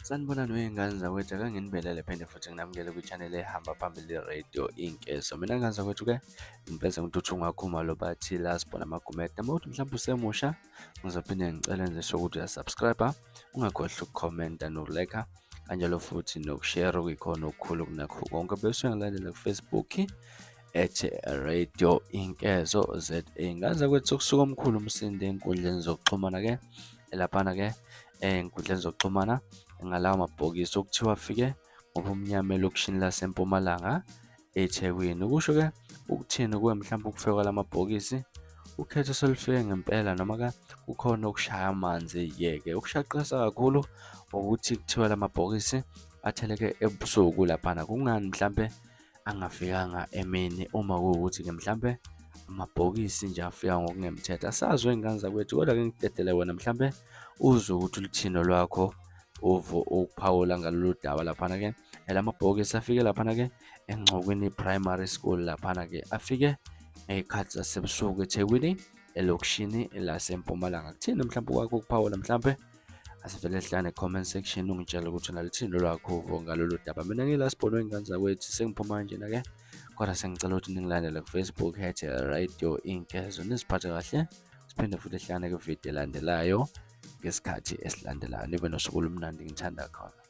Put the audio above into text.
Sanibonani wey'ngane zakwethu, ake nginibelele phinde futhi nginamukele kwi-channel ehamba phambili Radio Inkezo. Mina ngane zakwethu-ke ngiveze ngithuthi ungakhumalo bathi la sibona amagumede. Uma uthi mhlawumbe usemusha, ngizophinde ngicele nje sokuthi uyasubscribe, ungakhohlwa ukukhomenta nokuleka, kanjalo futhi nokushare kuyikhona okukhulu kunakho konke. Bese uyangilandela ku-Facebook Radio Inkezo ZA. Ngane zakwethu kusuka omkhulu umsindo ey'nkundleni zokuxhumana-ke, elaphana-ke ey'nkundleni zokuxhumana ngalawo mabhokisi okuthiwa afike ngobumnyama elokishini laseMpumalanga eThekwini. Kusho-ke ukuthini kuwe mhlawumbe ukufika kwala mabhokisi? Ukhetho selifike ngempela noma-ke kukhona okushaya amanzi-ke okushaqisa kakhulu ukuthi kuthiwa la mabhokisi atheleke ebusuku laphana. Kungani mhlampe angafikanga emini uma kuwukuthi-ke mhlampe amabhokisi nje afika ngokungemthetho? Asazi wey'ngane zakwethu, kodwa-ke ngidedele wena mhlampe uzwe ukuthi uluthino lwakho ukuphawula ngalolu daba laphana-ke. La mabhokisi afike laphana-ke eNgcokwini Primary School laphana-ke, afike ngey'khathi zasebusuku eThekwini elokishini laseMpumalanga. Kuthini mhlawumbe kwakho ukuphawula? Mhlampe asivele hlane comment section ungitshela ukuthi unalithini lwakho ngalolu daba. Mina ngila Sibonwe wey'ngane zakwethu, sengiphuma kanjena-ke, kodwa sengicela ukuthi ningilandele ku-Facebook Radio Inkezo. Niziphathe kahle, siphinde futhi hlane kwividiyo elandelayo ngesikhathi esilandelayo. Nibe nosuku olumnandi, ngithanda khona.